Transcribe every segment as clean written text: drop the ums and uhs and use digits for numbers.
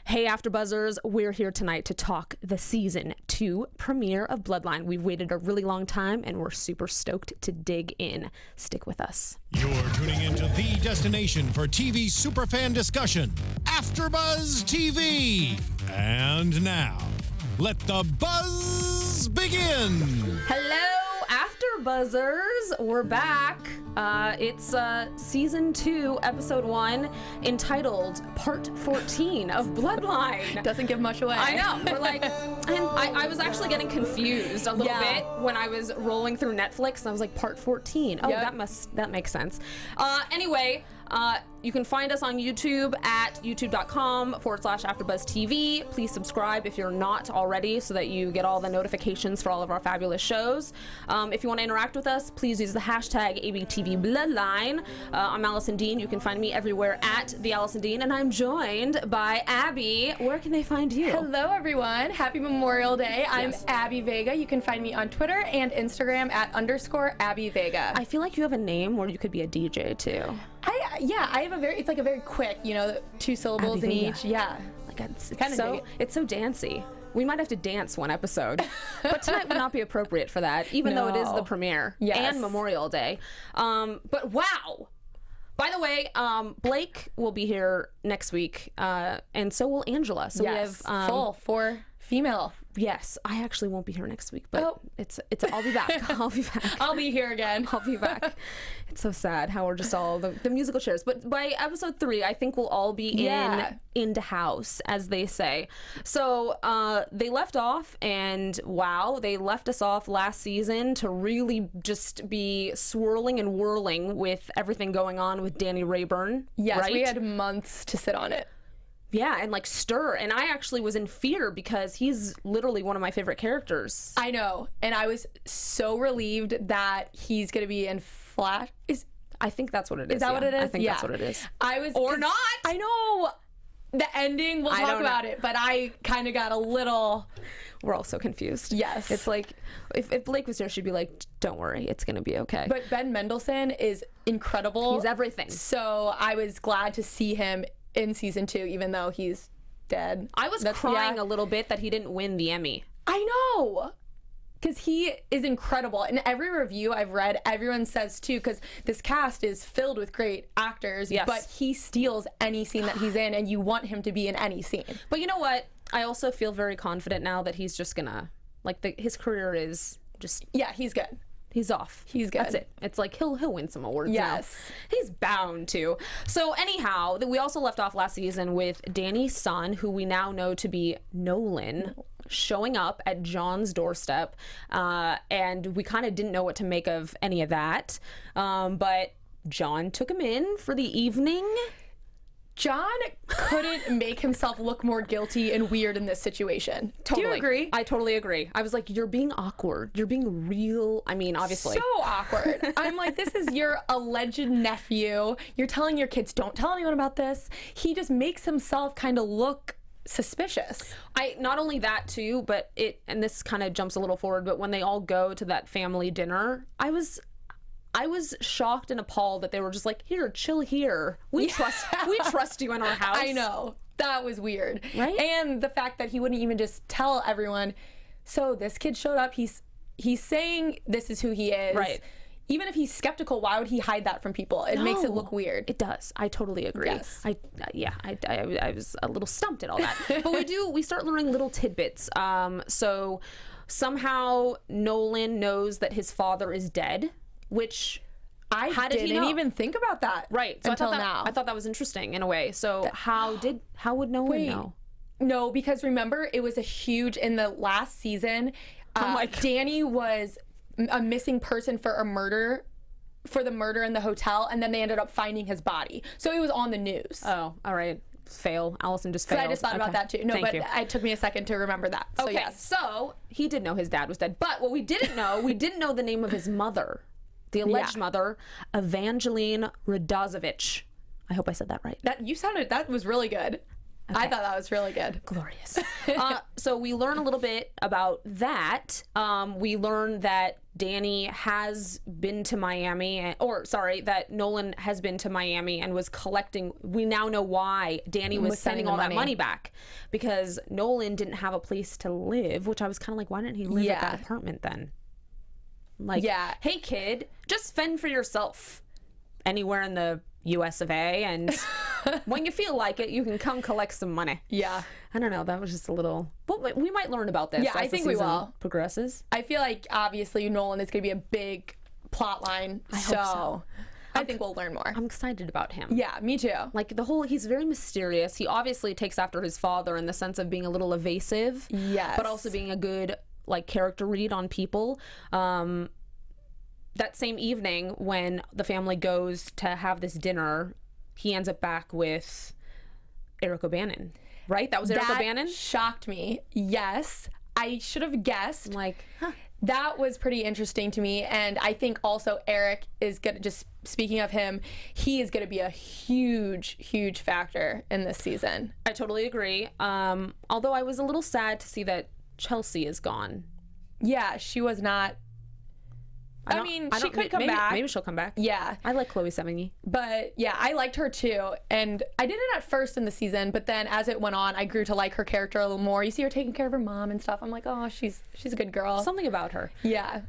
Hey AfterBuzzers, we're here tonight to talk the season 2 premiere of Bloodline. We've waited a really long time and we're super stoked to dig in. Stick with us. You're tuning into the destination for TV superfan discussion, AfterBuzz TV. And now, let the buzz begin. Hello AfterBuzzers, we're back. It's season 2, episode 1, entitled Part 14 of Bloodline. Doesn't give much away. I know. We're like, and I was actually getting confused a little bit when I was rolling through Netflix, and I was like, Part 14. Oh, Yep. that makes sense. Anyway, you can find us on YouTube at youtube.com/AfterBuzzTV. Please subscribe if you're not already, so that you get all the notifications for all of our fabulous shows. If you want to interact with us, please use the hashtag ABTV Bloodline. I'm Alison Dean. You can find me everywhere at the Alison Dean, and I'm joined by Abby. Where can they find you? Hello, everyone. Happy Memorial Day. I'm Abby Vega. You can find me on Twitter and Instagram at _Abby Vega. I feel like you have a name where you could be a DJ too. I have it's like a very quick, 2 syllables Abby in Vega. each. Yeah. Like it's Kinda it's so dancey. We might have to dance one episode, but tonight would not be appropriate for that, even though it is the premiere and Memorial Day. But wow. By the way, Blake will be here next week, and so will Angela. So we have full 4 female. Yes, I actually won't be here next week, but it's I'll be back. I'll be back. I'll be here again. I'll be back. It's so sad how we're just all the musical chairs. But by episode 3, I think we'll all be into house, as they say. So they left off, and wow, they left us off last season to really just be swirling and whirling with everything going on with Danny Rayburn. Yes, right? we had months to sit on it. Yeah, and like stir. And I actually was in fear because he's literally one of my favorite characters. I know. And I was so relieved that he's going to be in Flash. I think that's what it is. Is that what it is? I think that's what it is. I was, or not. I know. The ending, we'll talk about it, but I kind of got a little... We're all so confused. Yes. It's like, if Blake was here, she'd be like, don't worry, it's going to be okay. But Ben Mendelsohn is incredible. He's everything. So I was glad to see him in season 2, even though he's dead. I was crying a little bit that he didn't win the Emmy. I know. Because he is incredible. In every review I've read, everyone says too, because this cast is filled with great actors, but he steals any scene that he's in, and you want him to be in any scene. But you know what? I also feel very confident now that he's just gonna, his career is just... Yeah, he's good. He's off. He's good. That's it. It's like he'll win some awards now. Yes. He's bound to. So anyhow, we also left off last season with Danny's son, who we now know to be Nolan, showing up at John's doorstep. And we kind of didn't know what to make of any of that. But John took him in for the evening. John couldn't make himself look more guilty and weird in this situation. Totally. Do you agree? I totally agree. I was like, you're being awkward. You're being real. I mean, obviously. So awkward. I'm like, this is your alleged nephew. You're telling your kids, don't tell anyone about this. He just makes himself kind of look suspicious. Not only that too, but and this kind of jumps a little forward, but when they all go to that family dinner, I was shocked and appalled that they were just like, here, chill here. We trust you in our house. I know. That was weird. Right? And the fact that he wouldn't even just tell everyone, so this kid showed up, he's saying this is who he is. Right. Even if he's skeptical, why would he hide that from people? It makes it look weird. It does. I totally agree. Yes. I was a little stumped at all that. But we start learning little tidbits. So somehow Nolan knows that his father is dead, which I didn't even think about that. Right. So until now. I thought that was interesting in a way. So how would Nolan know? No, because remember, it was a huge, in the last season, Danny was a missing person for the murder in the hotel, and then they ended up finding his body. So it was on the news. Oh, all right. Fail. Alison just failed. So I just thought about that too. No, Thank you. it took me a second to remember that. So okay, yes. So he did know his dad was dead. But what we didn't know the name of his mother. The alleged mother, Evangeline Radozovich. I hope I said that right. That was really good. I thought that was really good. Glorious. So we learn a little bit about that. We learn that Danny has been to Miami, that Nolan has been to Miami and was collecting. We now know why Danny was sending all that money back, because Nolan didn't have a place to live, which I was kind of like, why didn't he live at that apartment then? Like, hey kid, just fend for yourself anywhere in the US of A, and when you feel like it, you can come collect some money. Yeah. I don't know. That was just a little... But we might learn about this as I think the season we will. progresses. I feel like, obviously, Nolan is going to be a big plot line. I hope so. I think we'll learn more. I'm excited about him. Yeah, me too. Like, he's very mysterious. He obviously takes after his father in the sense of being a little evasive. Yes. But also being a good, like, character read on people. That same evening when the family goes to have this dinner, he ends up back with Eric O'Bannon, right? That was Eric O'Bannon? That shocked me. Yes. I should have guessed. Like, that was pretty interesting to me. And I think also Eric is going to, just speaking of him, he is going to be a huge, huge factor in this season. I totally agree. Although I was a little sad to see that Chelsea is gone. Yeah, she was not... I mean, she could come back. Maybe she'll come back. Yeah. I like Chloe Sevigny. But yeah, I liked her too. And I didn't at first in the season, but then as it went on, I grew to like her character a little more. You see her taking care of her mom and stuff. I'm like, oh, she's a good girl. Something about her. Yeah.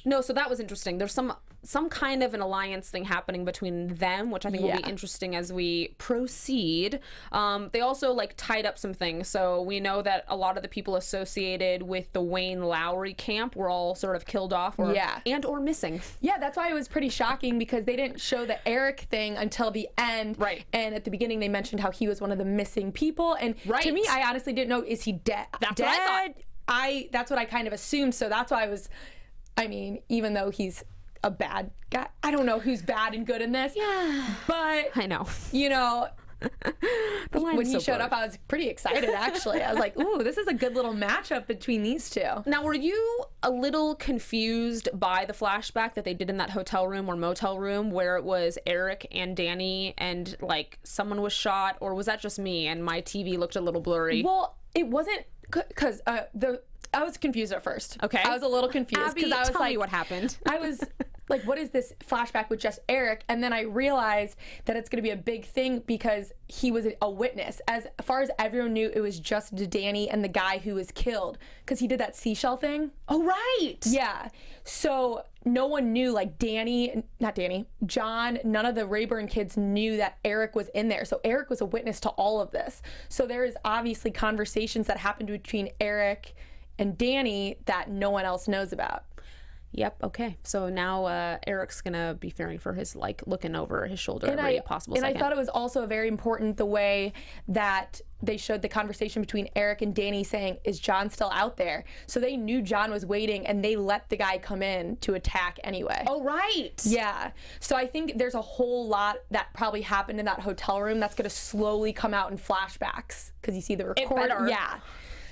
No, so that was interesting. There's some kind of an alliance thing happening between them, which I think will be interesting as we proceed. They also like tied up some things. So we know that a lot of the people associated with the Wayne Lowry camp were all sort of killed off or missing. Yeah, that's why it was pretty shocking, because they didn't show the Eric thing until the end. Right. And at the beginning they mentioned how he was one of the missing people. And to me, I honestly didn't know, is he dead? That's what I thought. That's what I kind of assumed. So that's why I mean, even though he's a bad guy, I don't know who's bad and good in this. Yeah. But I know. You know, when he so showed up, I was pretty excited, actually. I was like, ooh, this is a good little matchup between these two. Now, were you a little confused by the flashback that they did in that hotel room or motel room where it was Eric and Danny and like someone was shot, or was that just me and my TV looked a little blurry? Well, it wasn't, because I was confused at first. Okay. I was a little confused because I was tell like, me what happened. I was like, what is this flashback with just Eric? And then I realized that it's going to be a big thing because he was a witness. As far as everyone knew, it was just Danny and the guy who was killed because he did that seashell thing. Oh, right. Yeah. So no one knew, like John, none of the Rayburn kids knew that Eric was in there. So Eric was a witness to all of this. So there is obviously conversations that happened between Eric and Danny that no one else knows about. Yep. Okay. So now Eric's gonna be fearing for his, like, looking over his shoulder every possible second. And I thought it was also very important the way that they showed the conversation between Eric and Danny saying, is John still out there? So they knew John was waiting and they let the guy come in to attack anyway. Oh, right. Yeah. So I think there's a whole lot that probably happened in that hotel room that's going to slowly come out in flashbacks because you see the recorder. Yeah.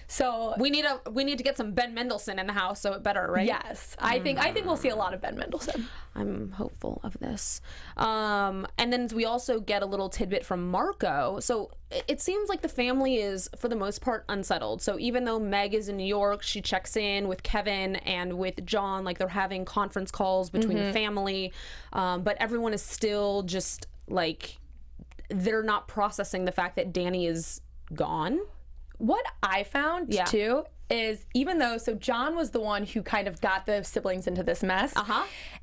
So we need to get some Ben Mendelsohn in the house, so it better, right? Yes, I think we'll see a lot of Ben Mendelsohn. I'm hopeful of this. And then we also get a little tidbit from Marco. So it seems like the family is, for the most part, unsettled. So even though Meg is in New York, she checks in with Kevin and with John, like they're having conference calls between the family, but everyone is still just like, they're not processing the fact that Danny is gone. What I found too is, even though, so John was the one who kind of got the siblings into this mess.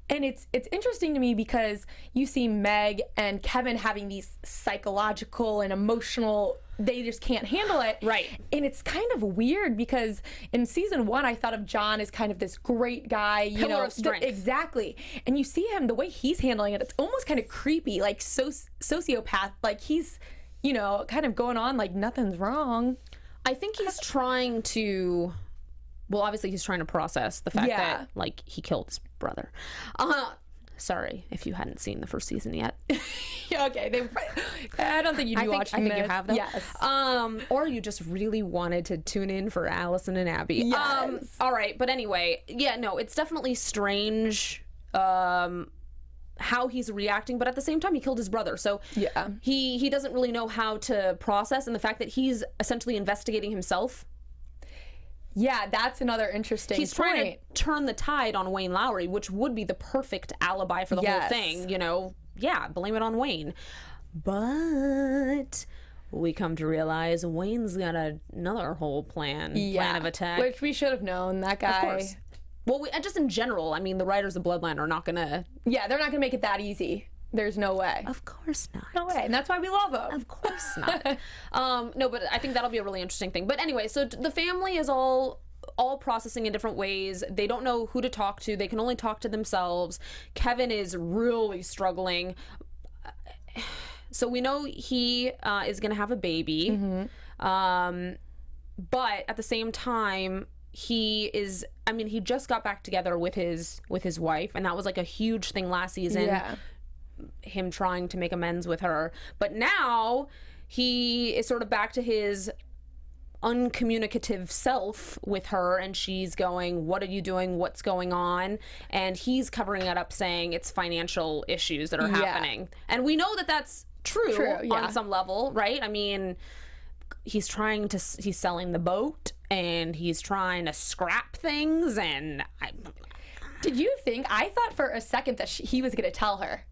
And it's interesting to me because you see Meg and Kevin having these psychological and emotional, they just can't handle it. Right. And it's kind of weird because in season 1, I thought of John as kind of this great guy, pillar of strength. Exactly. And you see him, the way he's handling it, it's almost kind of creepy, like sociopath, like he's, kind of going on like nothing's wrong. I think he's trying to, well, obviously he's trying to process the fact that, like, he killed his brother. Sorry if you hadn't seen the first season yet. Okay. I don't think you'd be watching I think this. you have, though. Yes. Or you just really wanted to tune in for Alison and Abby. Yes. All right. But anyway, yeah, no, it's definitely strange. how he's reacting, but at the same time he killed his brother, so yeah, he doesn't really know how to process, and the fact that he's essentially investigating himself. Yeah, that's another interesting He's trying to turn the tide on Wayne Lowry, which would be the perfect alibi for the whole thing, you know. Yeah, blame it on Wayne. But we come to realize Wayne's got another whole plan of attack, which we should have known. That guy, of course. Well, just in general, I mean, the writers of Bloodline are not gonna. Yeah, they're not gonna make it that easy. There's no way. Of course not. No way, and that's why we love them. Of course not. No, but I think that'll be a really interesting thing. But anyway, so the family is all processing in different ways. They don't know who to talk to. They can only talk to themselves. Kevin is really struggling. So we know he is going to have a baby. Mm-hmm. But at the same time, he just got back together with his wife, and that was like a huge thing last season. Yeah. Him trying to make amends with her. But now he is sort of back to his uncommunicative self with her, and she's going, what are you doing, what's going on? And he's covering it up, saying it's financial issues that are happening. And we know that that's true on some level, right? I mean, he's selling the boat, and he's trying to scrap things, and did you think, I thought for a second that he was going to tell her.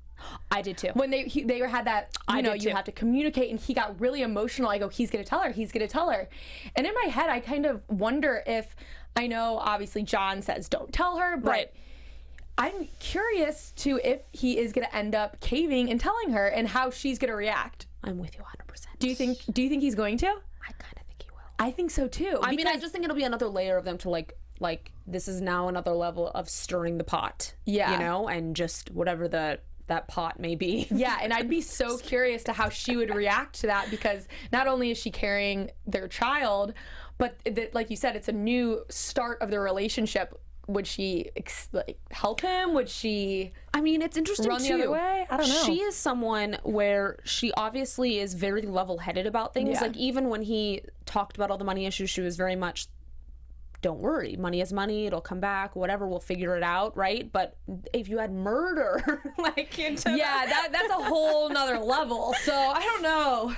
I did too. When they had that, you have to communicate, and he got really emotional. I go, he's going to tell her. And in my head, I kind of wonder if, I know obviously John says don't tell her, but I'm curious to if he is going to end up caving and telling her, and how she's going to react. I'm with you 100%. Do you think he's going to? I kind of think he will. I think so too. I mean, I just think it'll be another layer of them to like this is now another level of stirring the pot. Yeah. You know, and just whatever that pot may be. Yeah, and I'd be so curious to how she would react to that, because not only is she carrying their child, but like you said, it's a new start of their relationship. Would she help him? Would she? I mean, it's interesting run too. The other way? I don't know. She is someone where she obviously is very level-headed about things. Yeah. Like even when he talked about all the money issues, she was very much, don't worry, money is money, it'll come back, whatever, we'll figure it out, right? But if you had murder that's a whole nother level. So I don't know.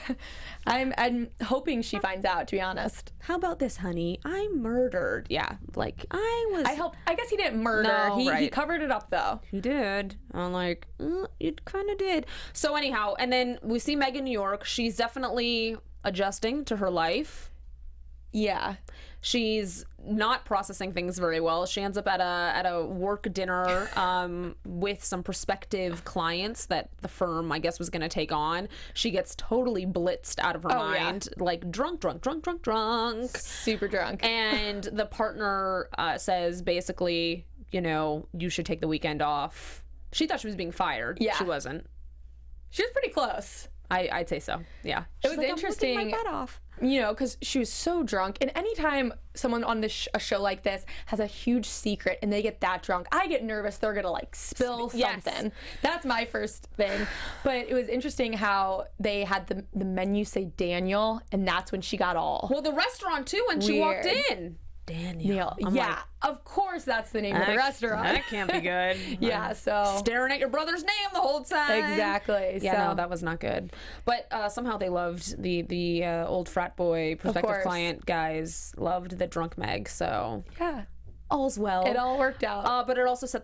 I'm hoping she finds out, to be honest. How about this, honey? I murdered. Yeah, like I guess he didn't murder. No, he covered it up though. He did. I'm like, you kind of did. So anyhow, and then we see Meg in New York. She's definitely adjusting to her life. Yeah. She's not processing things very well. She ends up at a work dinner with some prospective clients that the firm, I guess, was going to take on. She gets totally blitzed out of her mind, like drunk. Super drunk. And the partner says basically, you should take the weekend off. She thought she was being fired. Yeah. She wasn't. She was pretty close. I'd say so. Yeah. It was interesting. I'm my butt off. Because she was so drunk. And anytime someone on a show like this has a huge secret and they get that drunk, I get nervous they're going to spill something. Yes. That's my first thing. But it was interesting how they had the menu say Daniel, and that's when she got all. Well, the restaurant too, when she walked in. Daniel. Yeah, of course that's the name of the restaurant. That can't be good. Yeah, so staring at your brother's name the whole time. Exactly. Yeah, no, that was not good. But somehow they loved the old frat boy prospective client guys loved the drunk Meg. So yeah, all's well. It all worked out. But it also set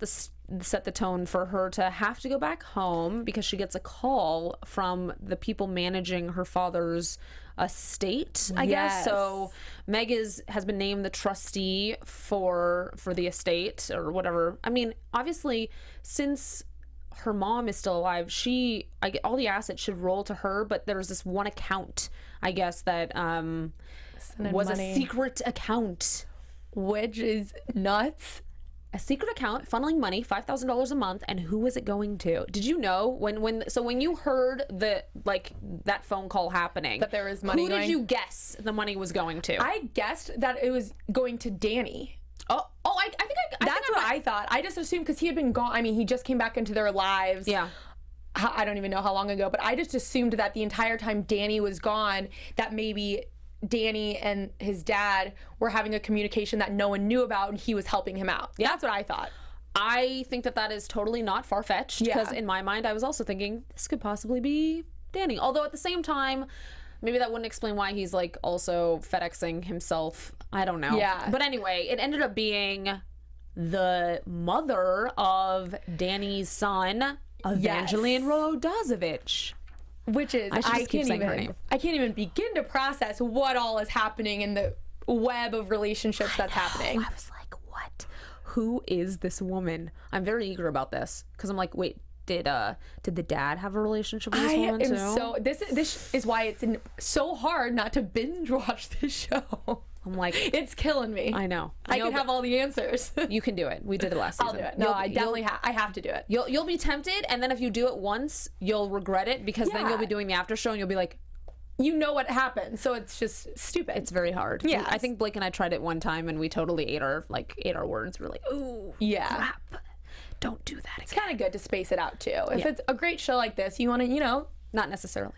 the tone for her to have to go back home, because she gets a call from the people managing her father's estate, I guess. So Meg has been named the trustee for the estate or whatever. I mean, obviously, since her mom is still alive, all the assets should roll to her, but there's this one account, I guess, that was a secret account, which is nuts. A secret account funneling money, $5,000 a month, and who was it going to? Did you know when you heard that phone call happening, that there was money? Who did you guess the money was going to? I guessed that it was going to Danny. I think that's what I thought. I just assumed, because he had been gone. I mean, he just came back into their lives. Yeah. I don't even know how long ago, but I just assumed that the entire time Danny was gone, that maybe Danny and his dad were having a communication that no one knew about, and he was helping him out. Yeah. That's what I thought. I think that is totally not far-fetched, because in my mind I was also thinking this could possibly be Danny. Although at the same time, maybe that wouldn't explain why he's like also FedExing himself. I don't know. Yeah. But anyway, it ended up being the mother of Danny's son, Evangeline Rodazovich. Which is, I can't even begin to process what all is happening in the web of relationships that's happening. I was like, what? Who is this woman? I'm very eager about this, because I'm like, wait, did the dad have a relationship with this woman too? So this is why it's so hard not to binge watch this show. I'm like, it's killing me. I know. I can have all the answers. You can do it. We did it last season. I'll do it. No, I definitely I have to do it. You'll be tempted, and then if you do it once, you'll regret it, because then you'll be doing the after show and you'll be like, you know what happened, so it's just stupid. It's very hard. Yeah. I think Blake and I tried it one time and we totally ate our words. We're like, ooh, crap. Don't do that again. It's kind of good to space it out too. If it's a great show like this, you want to, not necessarily.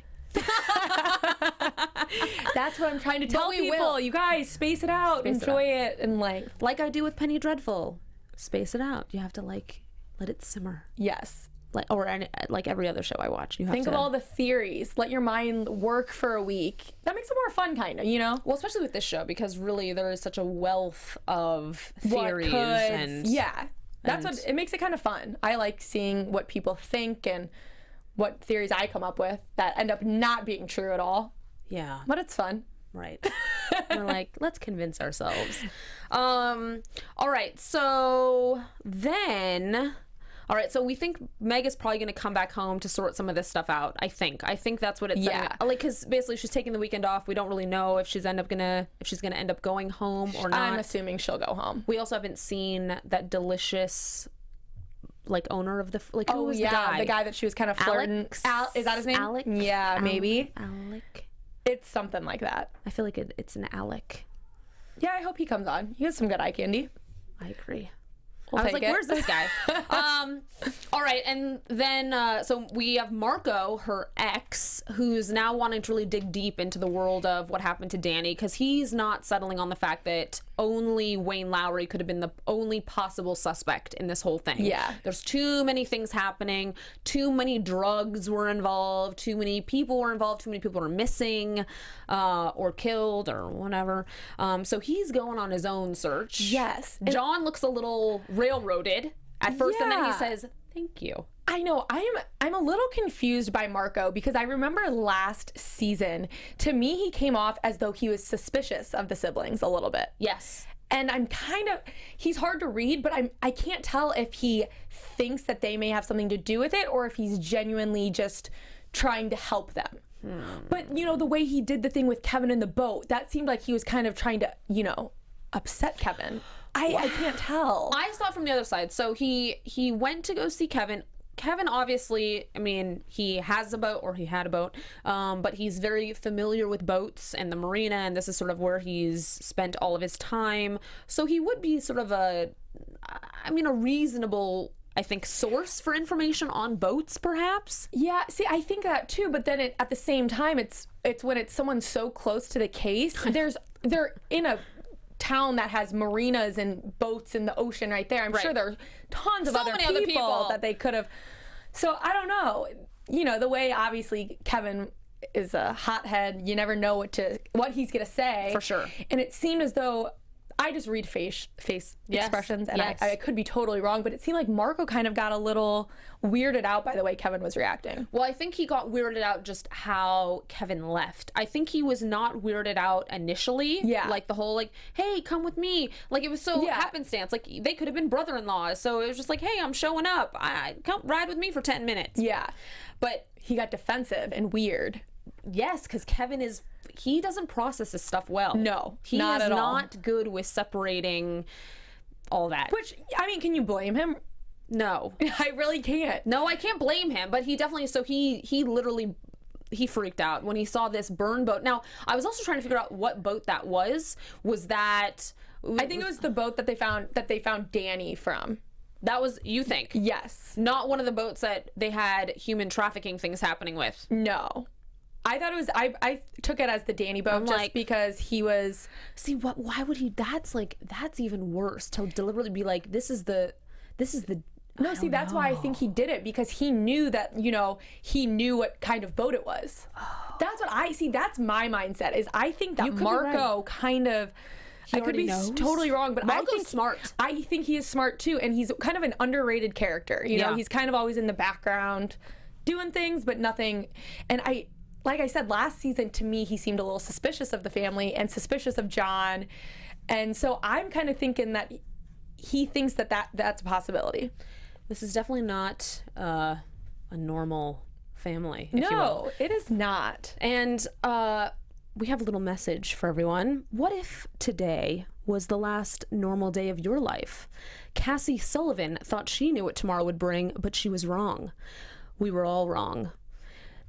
That's what I'm trying to tell people. You guys, space it out. Enjoy it in length. Like I do with Penny Dreadful. Space it out. You have to let it simmer. Yes. Like every other show I watch. You have Think of all the theories. Let your mind work for a week. That makes it more fun, kind of, Well, especially with this show, because really there is such a wealth of theories. That's what it makes it kind of fun. I like seeing what people think and what theories I come up with that end up not being true at all. Yeah. But it's fun. Right. We're like, let's convince ourselves. All right. So we think Meg is probably going to come back home to sort some of this stuff out. I think that's what it's because basically she's taking the weekend off. We don't really know if she's going to end up going home or not. I'm assuming she'll go home. We also haven't seen that delicious owner of the who was the guy? The guy that she was kind of flirting. Is that his name? Alec? Yeah, maybe. Alec. It's something like that. I feel like it's an Alec. Yeah, I hope he comes on. He has some good eye candy. I agree. I was like, where's this guy? All right, and then so we have Marco, her ex, who's now wanting to really dig deep into the world of what happened to Danny, because he's not settling on the fact that only Wayne Lowry could have been the only possible suspect in this whole thing. Yeah. There's too many things happening, too many drugs were involved, too many people were involved, too many people are missing or killed or whatever. So he's going on his own search. Yes. John looks a little railroaded at first, and then he says, thank you. I know. I'm a little confused by Marco, because I remember last season, to me, he came off as though he was suspicious of the siblings a little bit. Yes. And he's hard to read, but I can't tell if he thinks that they may have something to do with it, or if he's genuinely just trying to help them. But, the way he did the thing with Kevin in the boat, that seemed like he was kind of trying to, upset Kevin. I can't tell. I saw it from the other side. So he went to go see Kevin. Kevin, obviously, he has a boat, or he had a boat, but he's very familiar with boats and the marina, and this is sort of where he's spent all of his time. So he would be sort of a reasonable, I think, source for information on boats, perhaps. Yeah, see, I think that too, but then at the same time, it's when it's someone so close to the case, they're in a town that has marinas and boats in the ocean right there. I'm sure there's tons of other people that they could have. So I don't know. The way obviously Kevin is a hothead, you never know what he's gonna say. For sure. And it seemed as though I just read face expressions, and I could be totally wrong, but it seemed like Marco kind of got a little weirded out by the way Kevin was reacting. Well, I think he got weirded out just how Kevin left. I think he was not weirded out initially. Yeah. Like the whole hey, come with me. Like it was so happenstance. Like they could have been brother-in-laws. So it was just like, hey, I'm showing up. Come ride with me for 10 minutes. Yeah. But he got defensive and weird. Yes, because Kevin he doesn't process his stuff well. No, he is not good with separating all that. Which, can you blame him? No. I really can't. No, I can't blame him, but he definitely, he literally, he freaked out when he saw this burn boat. Now, I was also trying to figure out what boat that was. Was that... I think it was the boat that they found Danny from. That was, you think? Yes. Not one of the boats that they had human trafficking things happening with. No. I thought it was, I took it as the Danny boat because he was... See, why would he, that's even worse, to deliberately be like, this is the this is the... No, see, that's why I think he did it, because he knew that, you know, he knew what kind of boat it was. Oh. That's what I see. That's my mindset, is I think that Marco kind of... I could be totally wrong, but Marco's I think smart. I think he is smart too, and he's kind of an underrated character. You know, he's kind of always in the background doing things, but nothing. And like I said, last season, to me, he seemed a little suspicious of the family and suspicious of John. And so I'm kind of thinking that he thinks that's a possibility. This is definitely not a normal family, if you will. No, it is not. And we have a little message for everyone. What if today was the last normal day of your life? Cassie Sullivan thought she knew what tomorrow would bring, but she was wrong. We were all wrong.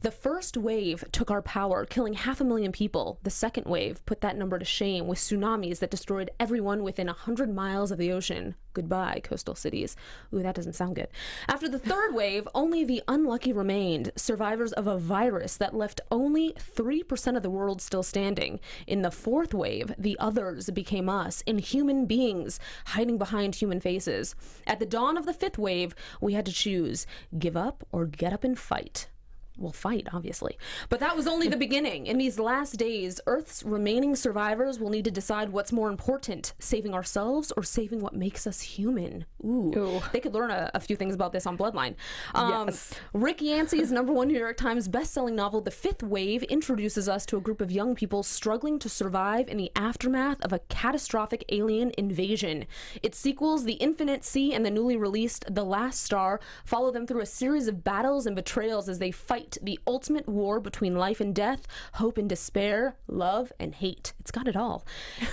The first wave took our power, killing 500,000 people. The second wave put that number to shame with tsunamis that destroyed everyone within 100 miles of the ocean. Goodbye, coastal cities. Ooh, that doesn't sound good. After the third wave, only the unlucky remained, survivors of a virus that left only 3% of the world still standing. In the fourth wave, the others became us, inhuman beings, hiding behind human faces. At the dawn of the fifth wave, we had to choose, give up or get up and fight. Well, fight, obviously. But that was only the beginning. In these last days, Earth's remaining survivors will need to decide what's more important, saving ourselves or saving what makes us human. Ooh. They could learn a few things about this on Bloodline. Yes. Rick Yancey's #1 New York Times bestselling novel, The Fifth Wave, introduces us to a group of young people struggling to survive in the aftermath of a catastrophic alien invasion. Its sequels, The Infinite Sea and the newly released The Last Star, follow them through a series of battles and betrayals as they fight the ultimate war between life and death, hope and despair, love and hate. It's got it all.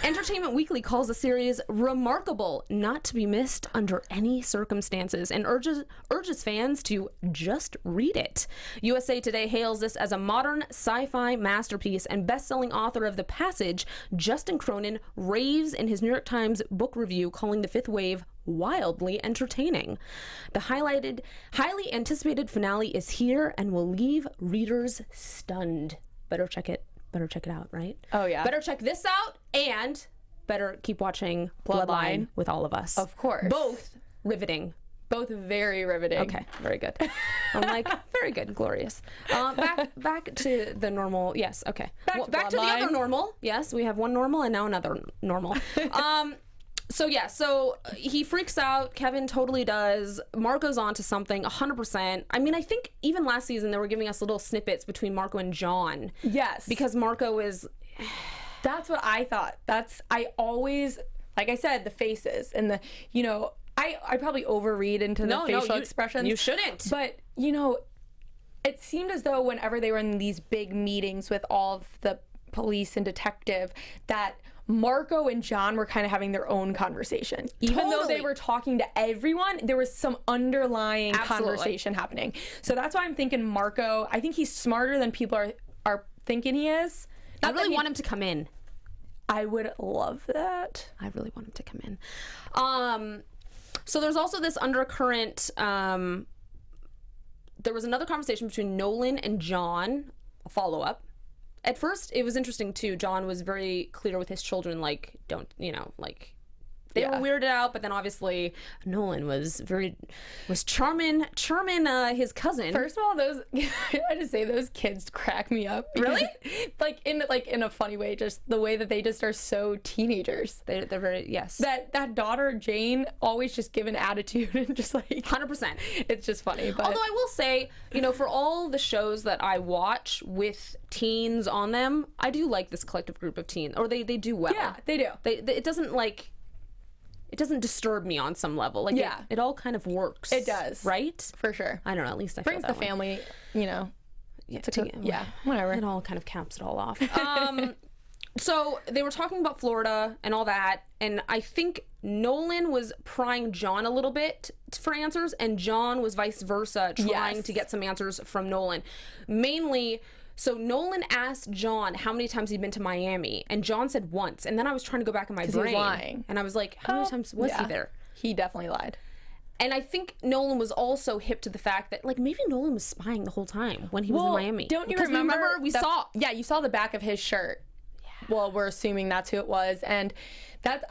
Entertainment Weekly calls the series remarkable, not to be missed under any circumstances, and urges fans to just read it. USA Today hails this as a modern sci-fi masterpiece, and best-selling author of The Passage, Justin Cronin, raves in his New York Times book review, calling The Fifth Wave wildly entertaining. The highly anticipated finale is here and will leave readers stunned. Better check it out, right? Oh yeah. Better check this out, and better keep watching Bloodline with all of us. Of course. Both riveting. Both very riveting. Okay, very good. I'm like, very good, glorious. Back to the normal. Yes, okay. Back to the other normal. Yes, we have one normal and now another normal. So he freaks out. Kevin totally does. Marco's onto something 100%. I mean, I think even last season they were giving us little snippets between Marco and John. Yes. Because Marco is... That's what I thought. I always, like I said, the faces and the, you know, I probably overread into the facial expressions. You shouldn't. But, you know, it seemed as though whenever they were in these big meetings with all of the police and detective, that Marco and John were kind of having their own conversation. Even though they were talking to everyone, there was some underlying conversation happening. So that's why I'm thinking Marco, I think he's smarter than people are thinking he is. I really want him to come in. I would love that. I really want him to come in. So there's also this undercurrent. There was another conversation between Nolan and John, a follow-up. At first, it was interesting, too. John was very clear with his children, like, don't, you know, like, they were weirded out, but then obviously Nolan was charming his cousin. First of all, I just say those kids crack me up. Really? like in a funny way, just the way that they just are so teenagers. They're very, yes. That daughter Jane always just give an attitude and just like 100%. It's just funny. But although I will say, you know, for all the shows that I watch with teens on them, I do like this collective group of teens, or they do well. Yeah, they do. It doesn't disturb me on some level. Like, yeah, it all kind of works. It does, right? For sure. I don't know. At least I brings feel the family. You know. Yeah, whatever. It all kind of caps it all off. So they were talking about Florida and all that, and I think Nolan was prying John a little bit for answers, and John was vice versa, trying to get some answers from Nolan. Mainly, so Nolan asked John how many times he'd been to Miami, and John said once, and then I was trying to go back in my brain. He was lying. And I was like, how many times was he there? He definitely lied. And I think Nolan was also hip to the fact that, like, maybe Nolan was spying the whole time when he was in Miami. Don't you remember? We saw. Yeah, you saw the back of his shirt. Yeah. Well, we're assuming that's who it was, and that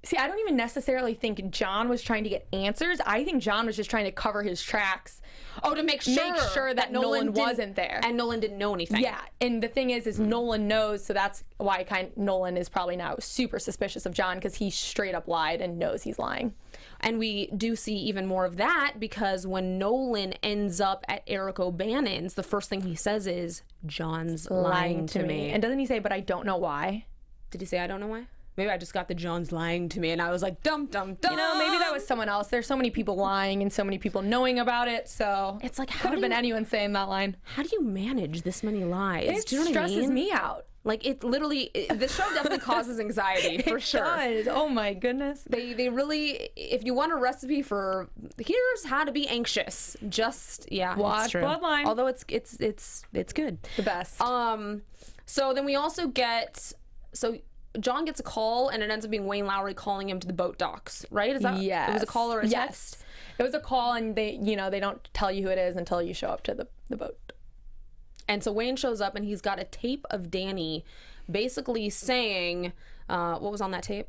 See, I don't even necessarily think John was trying to get answers. I think John was just trying to cover his tracks. Oh, to make sure that Nolan wasn't there. And Nolan didn't know anything. Yeah, and the thing is Nolan knows, so that's why Nolan is probably now super suspicious of John, because he straight up lied and knows he's lying. And we do see even more of that, because when Nolan ends up at Eric O'Bannon's, the first thing he says is, John's lying to me. And doesn't he say, but I don't know why? Did he say, I don't know why? Maybe I just got the John's lying to me, and I was like, dum, dum, dum. You know, maybe that was someone else. There's so many people lying and so many people knowing about it, so it's like, could have been anyone saying that line. How do you manage this many lies? It do you know stresses what I mean? me out. Like, it literally, the show definitely causes anxiety, for sure. It does. Oh my goodness. They really, if you want a recipe for, here's how to be anxious, just, yeah, watch Bloodline. Although it's good. The best. So then we also get, John gets a call, and it ends up being Wayne Lowry calling him to the boat docks, right? Is that, yes. It was a call or a text? It was a call, and they don't tell you who it is until you show up to the boat. And so Wayne shows up, and he's got a tape of Danny basically saying, what was on that tape?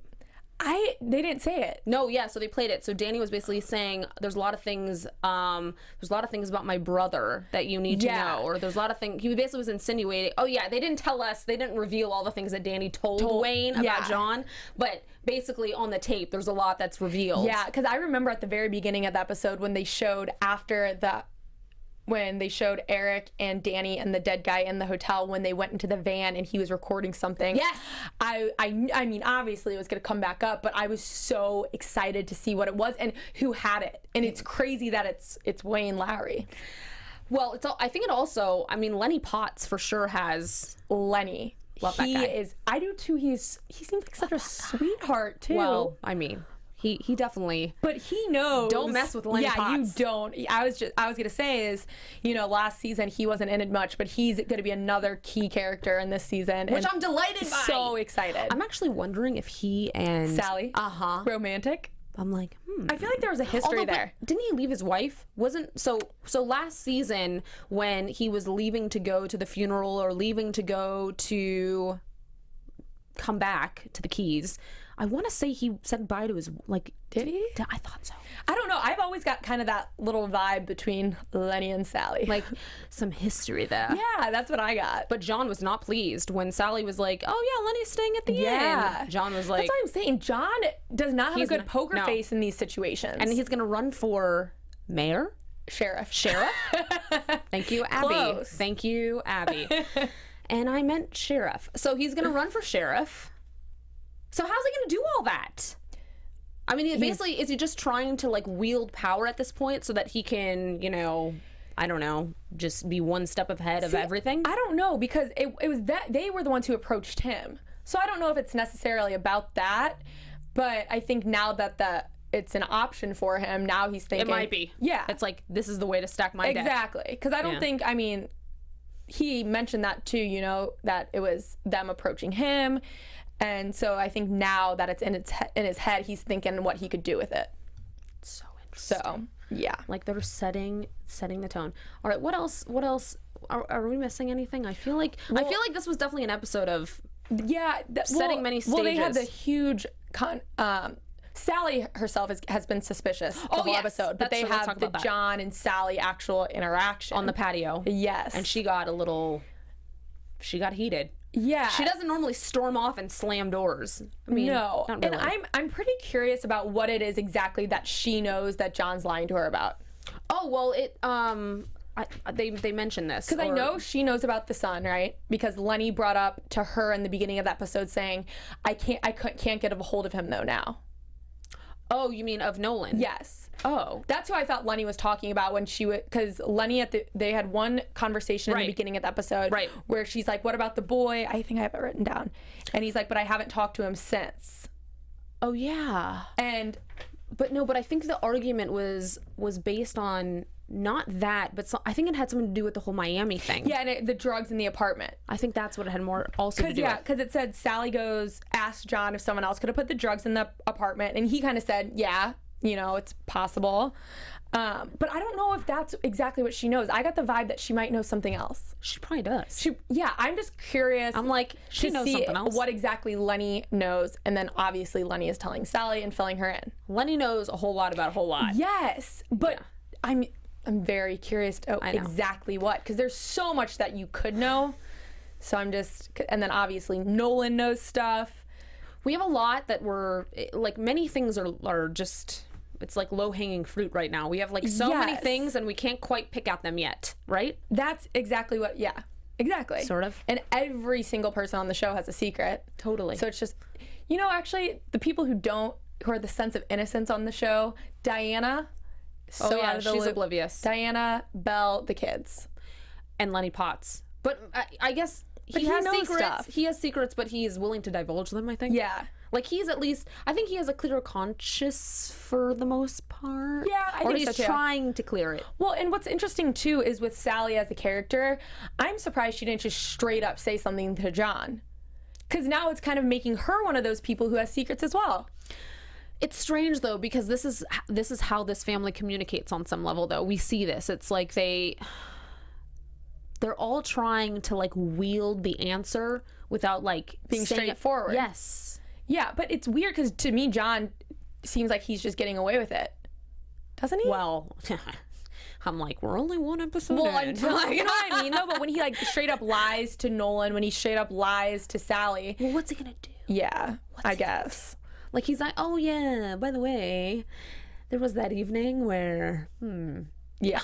They didn't say it. No, yeah, so they played it. So Danny was basically saying, there's a lot of things about my brother that you need to know, or there's a lot of things, he basically was insinuating, oh yeah, they didn't tell us, they didn't reveal all the things that Danny told Wayne about John, but basically on the tape, there's a lot that's revealed. Yeah, because I remember at the very beginning of the episode when they showed when they showed Eric and Danny and the dead guy in the hotel when they went into the van and he was recording something. Yes. I mean, obviously it was going to come back up, but I was so excited to see what it was and who had it. And it's crazy that it's Wayne Lowry. Well, I think it also, I mean, Lenny Potts for sure has. Lenny. Love that guy. I do too. He seems like such a sweetheart too. Well, I mean, He definitely. But he knows. Don't mess with Lenny Potts. You don't. I was gonna say is, last season he wasn't in it much, but he's gonna be another key character in this season, which I'm delighted by. So excited. I'm actually wondering if he and Sally, romantic. I'm like, I feel like there was a history there. Didn't he leave his wife? Wasn't so last season when he was leaving to go to the funeral or leaving to go to come back to the Keys, I want to say he said bye to his, did he? I thought so. I don't know. I've always got kind of that little vibe between Lenny and Sally. Like some history there. Yeah, that's what I got. But John was not pleased when Sally was like, oh yeah, Lenny's staying at the end. John was like. That's what I'm saying. John does not have a good poker face in these situations. And he's going to run for mayor? Sheriff. Thank you, Abby. Close. Thank you, Abby. And I meant sheriff. So he's going to run for sheriff. So how's he going to do all that? I mean, basically, is he just trying to wield power at this point so that he can, I don't know, just be one step ahead of everything? I don't know, because it was that they were the ones who approached him. So I don't know if it's necessarily about that, but I think now that it's an option for him, now he's thinking it might be. Yeah, it's like, this is the way to stack my deck. Exactly, because I don't think. I mean, he mentioned that too. That it was them approaching him. And so I think now that it's in his head, he's thinking what he could do with it. So interesting. So yeah, they're setting the tone. All right, what else? Are we missing anything? I feel like this was definitely an episode of setting many stages. Well, they had the huge Sally herself has been suspicious the whole episode, but they have the John and Sally actual interaction on the patio. Yes, and she got heated. Yeah, she doesn't normally storm off and slam doors. I mean, no, not really. And I'm pretty curious about what it is exactly that she knows that John's lying to her about. Oh well, they mentioned this because I know she knows about the son, right? Because Lenny brought up to her in the beginning of the episode saying, I can't get a hold of him though now. Oh, you mean of Nolan? Yes. Oh, that's who I thought Lenny was talking about when she would, because Lenny they had one conversation in the beginning of the episode, where she's like, "What about the boy?" I think I have it written down, and he's like, "But I haven't talked to him since." Oh yeah, but I think the argument was based on not that, but I think it had something to do with the whole Miami thing. Yeah, and the drugs in the apartment. I think that's what it had more also to do with. Because it said Sally asked John if someone else could have put the drugs in the apartment, and he kind of said, yeah. you know, it's possible. But I don't know if that's exactly what she knows. I got the vibe that she might know something else. She probably does. Yeah, I'm just curious. I'm like, she to knows see something else. what exactly Lenny knows, and then obviously Lenny is telling Sally and filling her in. Lenny knows a whole lot about a whole lot. Yes, but I'm very curious to exactly what, because there's so much that you could know. So I'm just, and then obviously Nolan knows stuff. We have a lot that we're like, many things are just, it's like low-hanging fruit right now. We have like so many things and we can't quite pick at them yet, right? That's exactly what, exactly. Sort of. And every single person on the show has a secret. Totally. So it's just, you know, actually, the people who are the sense of innocence on the show, Diana, out of the she's loop. oblivious. Diana, Belle, the kids. And Lenny Potts. But I guess he he has knows secrets. stuff. He has secrets, but he is willing to divulge them, I think. Yeah. Like, he's at least, I think he has a clearer conscience for the most part. Yeah, I think he's so, too. trying to clear it. Well, and what's interesting, too, is with Sally as a character, I'm surprised she didn't just straight up say something to John. Because now it's kind of making her one of those people who has secrets as well. It's strange, though, because this is how this family communicates on some level, though. We see this. It's like they're all trying to, like, wield the answer without, like, Being straightforward. Yes. Yeah, but it's weird because to me, John seems like he's just getting away with it. Doesn't he? Well, I'm like, we're only one episode Well, in. until, you know what I mean, though? But when he, like, straight up lies to Nolan, when he straight up lies to Sally. Well, what's he gonna do? Yeah, I guess. Like, he's like, oh, yeah, by the way, there was that evening where, Yeah.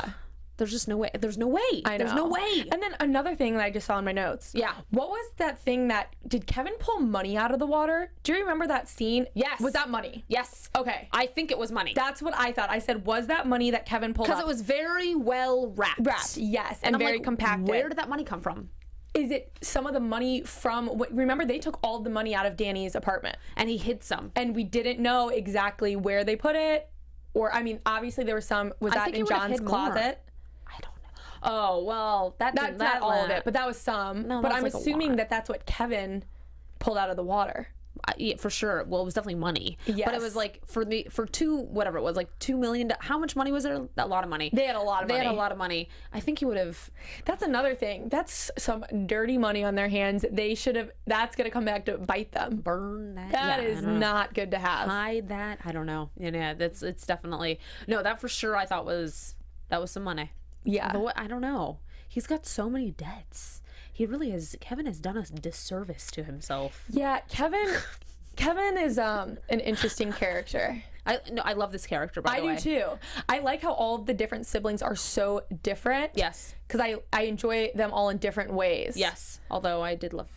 there's just no way. There's no way. I know. There's no way. And then another thing that I just saw in my notes. Yeah. What was that thing did Kevin pull money out of the water? Do you remember that scene? Yes. Was that money? Yes. Okay. I think it was money. That's what I thought. I said, was that money that Kevin pulled Because up? it was very well wrapped. Yes. And I'm very like, compacted. Where did that money come from? Is it some of the money from, remember they took all the money out of Danny's apartment. And he hid some. And we didn't know exactly where they put it. Or, I mean, obviously there was some, was that in John's closet? I don't know. Oh, well, That's not all of it, but that was some. No, but that's I'm like a assuming lot. that that's what Kevin pulled out of the water. Yeah, for sure. Well, it was definitely money. But Yes. it was like for whatever it was, like $2 million. How much money was there? A lot of money. They had a lot of money. They had a lot of money. I think he would have. That's another thing. That's some dirty money on their hands. They should have, that's going to come back to bite them. Burn that. That Yeah, is not good to have. hide that. I don't know. Yeah, it's definitely no. That for sure. I thought that was some money. Yeah. But I don't know. He's got so many debts. He really has. Kevin has done a disservice to himself. Yeah, Kevin is an interesting character. I love this character, by the way. I do too. I like how all of the different siblings are so different. Yes. Because I enjoy them all in different ways. Yes. Although I love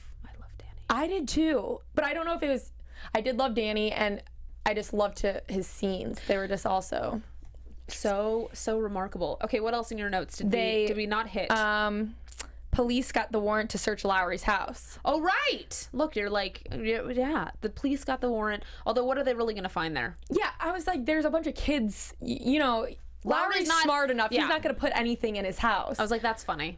Danny. I did too. But I don't know if it was, I did love Danny and I just loved his scenes. They were just also so remarkable. Okay, what else in your notes did we not hit? Police got the warrant to search Lowry's house. Oh, right. Look, you're like, yeah, the police got the warrant. Although, what are they really going to find there? Yeah, I was like, there's a bunch of kids, you know, Lowry's not smart enough. Yeah. He's not going to put anything in his house. I was like, that's funny.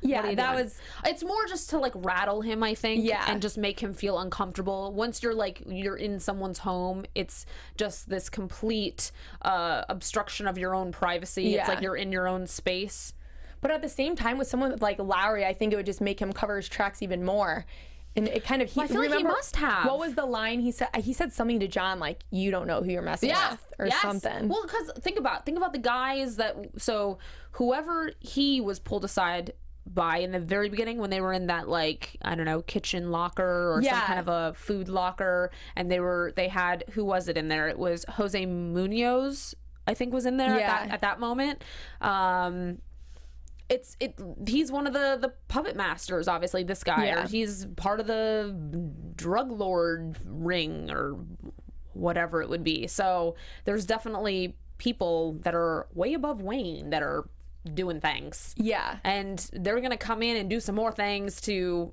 Yeah, What are you that doing? was- It's more just to like rattle him, I think. Yeah. And just make him feel uncomfortable. Once you're in someone's home, it's just this complete obstruction of your own privacy. It's Yeah. like you're in your own space. But at the same time, with someone like Lowry, I think it would just make him cover his tracks even more. And it kind of, I feel like he must have. What was the line he said? He said something to John like, "You don't know who you're messing with," or something. Well, because think about the guys whoever he was pulled aside by in the very beginning when they were in that, like, I don't know, kitchen locker or some kind of a food locker, and they had, who was it in there? It was Jose Munoz, I think, was in there at that moment. He's one of the puppet masters, obviously, this guy. Yeah. Or he's part of the drug lord ring or whatever it would be. So there's definitely people that are way above Wayne that are doing things. Yeah. And they're going to come in and do some more things to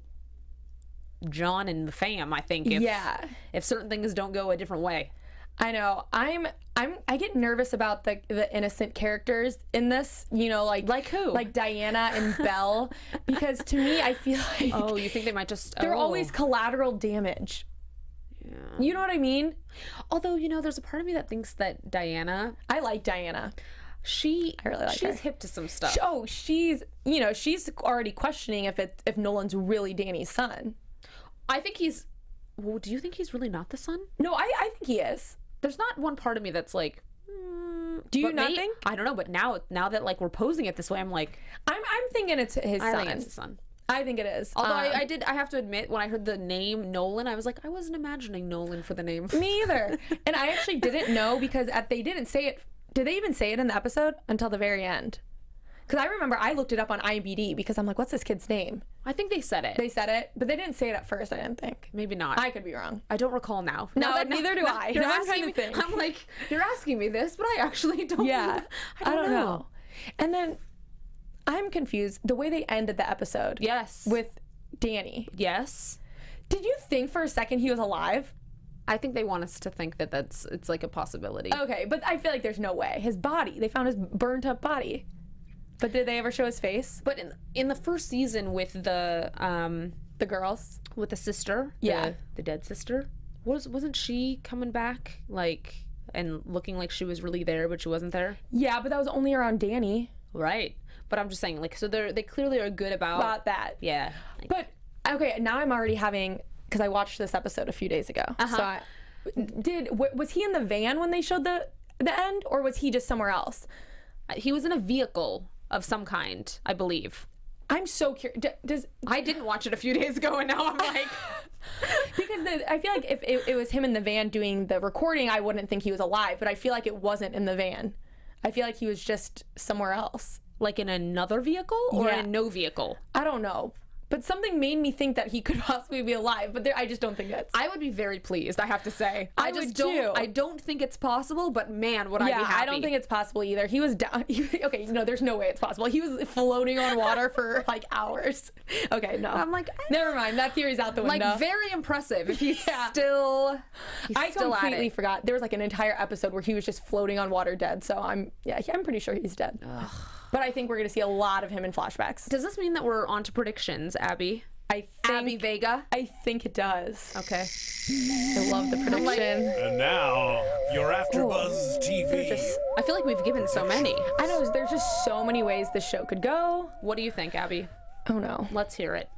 John and the fam, I think, if certain things don't go a different way. I know. I get nervous about the innocent characters in this, you know, like who? Like Diana and Belle, because to me I feel like Oh, you think they might just they're always collateral damage. You know what I mean? Although, there's a part of me that thinks that Diana, I like Diana. I really like her. She's hip to some stuff. She's already questioning if Nolan's really Danny's son. I think he's. Well, do you think he's really not the son? No, I think he is. There's not one part of me that's like. Do you not think? I don't know, but now that like we're posing it this way, I'm like. I'm thinking it's his son. I think it's his son. I think it is. Although I have to admit, when I heard the name Nolan, I was like, I wasn't imagining Nolan for the name. Me either. And I actually didn't know because they didn't say it. Did they even say it in the episode until the very end? Because I remember I looked it up on IMDb because I'm like, what's this kid's name? I think they said it. They said it, but they didn't say it at first, I didn't think. Maybe not. I could be wrong. I don't recall now. No, neither do I. You're asking me, I'm like, you're asking me this, but I actually don't. Yeah. I don't know. And then I'm confused. The way they ended the episode. Yes. With Danny. Yes. Did you think for a second he was alive? I think they want us to think that it's like a possibility. Okay, but I feel like there's no way. His body. They found his burnt up body. But did they ever show his face? But in the first season with the girls, with the sister, the dead sister, wasn't she coming back like and looking like she was really there, but she wasn't there? Yeah, but that was only around Danny. Right. But I'm just saying, like, so they clearly are good about that. Yeah. But okay, now I'm already having, because I watched this episode a few days ago. So was he in the van when they showed the end, or was he just somewhere else? He was in a vehicle of some kind, I believe. I'm so curious. I didn't watch it a few days ago, and now I'm like, because I feel like if it was him in the van doing the recording, I wouldn't think he was alive. But I feel like it wasn't in the van. I feel like he was just somewhere else. Like in another vehicle or in no vehicle? I don't know. But something made me think that he could possibly be alive, but I just don't think that's... I would be very pleased, I have to say. I don't think it's possible, but man, would I be happy. I don't think it's possible either. He was down... Okay, no, there's no way it's possible. He was floating on water for like hours. Okay, no. I'm like... Never mind, that theory's out the window. Like, very impressive if he's still... I completely forgot. There was like an entire episode where he was just floating on water dead, so I'm pretty sure he's dead. Ugh. But I think we're going to see a lot of him in flashbacks. Does this mean that we're on to predictions, Abby? Abby Vega? I think it does. Okay. I love the prediction. And now, your AFTERBUZZ TV. I feel like we've given so many. I know, there's just so many ways the show could go. What do you think, Abby? Oh, no. Let's hear it.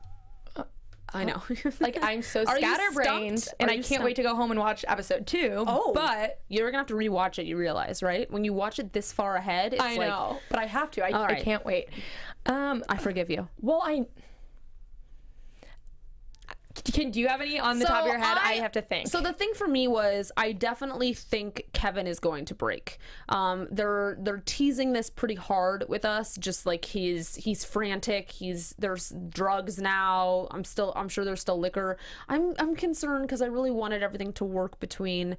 I know. Like, I'm so scatterbrained, and I can't wait to go home and watch episode 2. Oh, but you're gonna have to rewatch it. You realize, right? When you watch it this far ahead, it's I know, but I have to. I can't wait. I forgive you. Well, do you have any on the top of your head? I have to think. So the thing for me was, I definitely think Kevin is going to break. They're teasing this pretty hard with us. Just like he's frantic. There's drugs now. I'm sure there's still liquor. I'm concerned because I really wanted everything to work between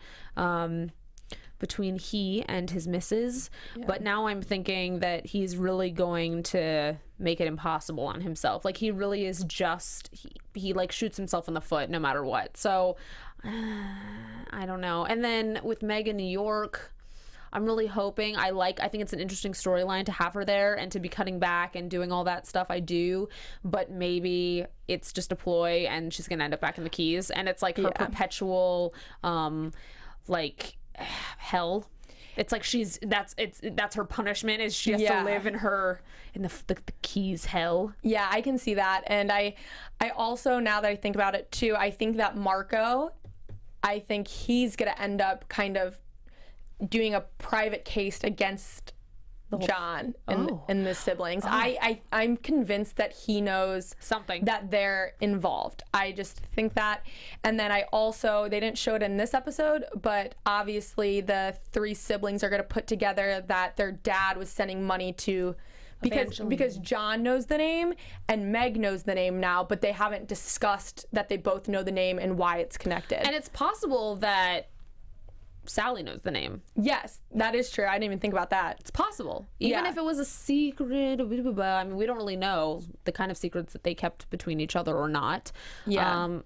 he and his missus, but now I'm thinking that he's really going to make it impossible on himself. Like, he really is just he like shoots himself in the foot no matter what. So I don't know. And then with Meg in New York, I'm really hoping, I think it's an interesting storyline to have her there and to be cutting back and doing all that stuff. I do, but maybe it's just a ploy and she's gonna end up back in the Keys, and it's like her perpetual like hell. It's like that's her punishment, is she has to live in the Keys hell. Yeah, I can see that. And I also, now that I think about it too, I think that Marco, I think he's gonna end up kind of doing a private case against John and the siblings. I'm convinced that he knows something, that they're involved. I just think that. And then they didn't show it in this episode, but obviously the 3 siblings are going to put together that their dad was sending money to, because John knows the name and Meg knows the name now, but they haven't discussed that they both know the name and why it's connected. And it's possible that Sally knows the name. Yes, that is true. I didn't even think about that. It's possible. Even if it was a secret, I mean, we don't really know the kind of secrets that they kept between each other or not. Yeah.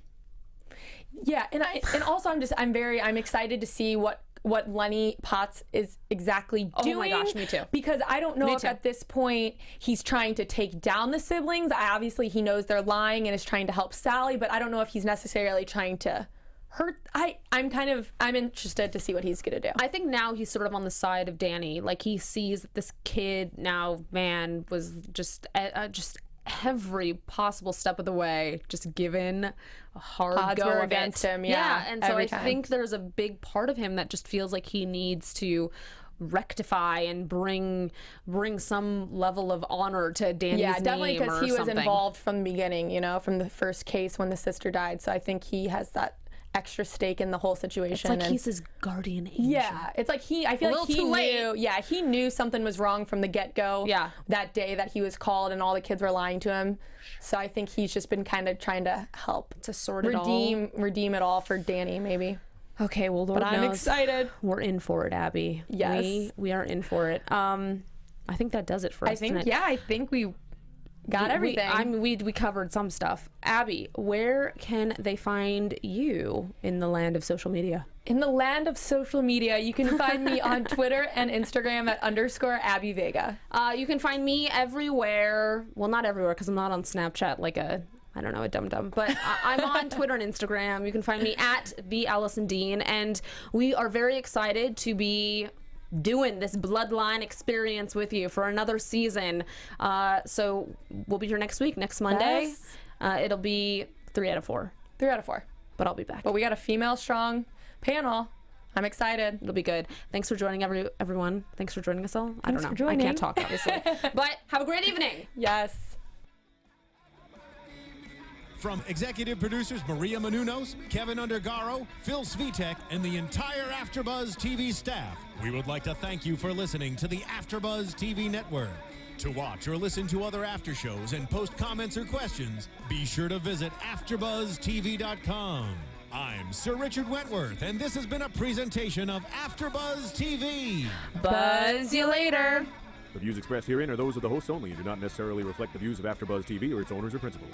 And also I'm excited to see what Lenny Potts is exactly doing. Oh my gosh, me too. Because I don't know if at this point he's trying to take down the siblings. Obviously he knows they're lying and is trying to help Sally, but I don't know if he's necessarily trying to I'm interested to see what he's gonna do. I think now he's sort of on the side of Danny. Like, he sees that this kid now, man, was just every possible step of the way just given a hard Odds go were of against it. him, yeah, And so every I time. think there's a big part of him that just feels like he needs to rectify and bring some level of honor to Danny's Yeah, definitely, name, because or he was something. involved from the beginning, you know, from the first case when the sister died. So I think he has that extra stake in the whole situation. It's like and he's his guardian angel. yeah, it's like I feel like he too late. knew. Yeah, he knew something was wrong from the get-go. Yeah. That day that he was called and all the kids were lying to him. So I think he's just been kind of trying to help to sort it all. redeem it all for Danny, maybe. Okay, well, Lord But I'm knows excited. we're in for it, Abby. Yes. we are in for it. I think that does it for us tonight. I think we got everything. We covered some stuff. Abby, where can they find you in the land of social media? In the land of social media, you can find me on Twitter and Instagram at _Abby Vega. You can find me everywhere. Well, not everywhere, because I'm not on Snapchat like a dum-dum. But I'm on Twitter and Instagram. You can find me at the Alison Dean. And we are very excited to be doing this Bloodline experience with you for another season. So we'll be here next week, next Monday. Yes. It'll be 3 out of 4. 3 out of 4. But I'll be back. But we got a female strong panel. I'm excited. It'll be good. Thanks for joining everyone. Thanks for joining us all. I don't know. for joining. I can't talk, obviously. But have a great evening. Yes. From executive producers Maria Menounos, Kevin Undergaro, Phil Svitek, and the entire AfterBuzz TV staff, we would like to thank you for listening to the AfterBuzz TV network. To watch or listen to other after shows and post comments or questions, be sure to visit AfterBuzzTV.com. I'm Sir Richard Wentworth, and this has been a presentation of AfterBuzz TV. Buzz you later. The views expressed herein are those of the hosts only and do not necessarily reflect the views of AfterBuzz TV or its owners or principals.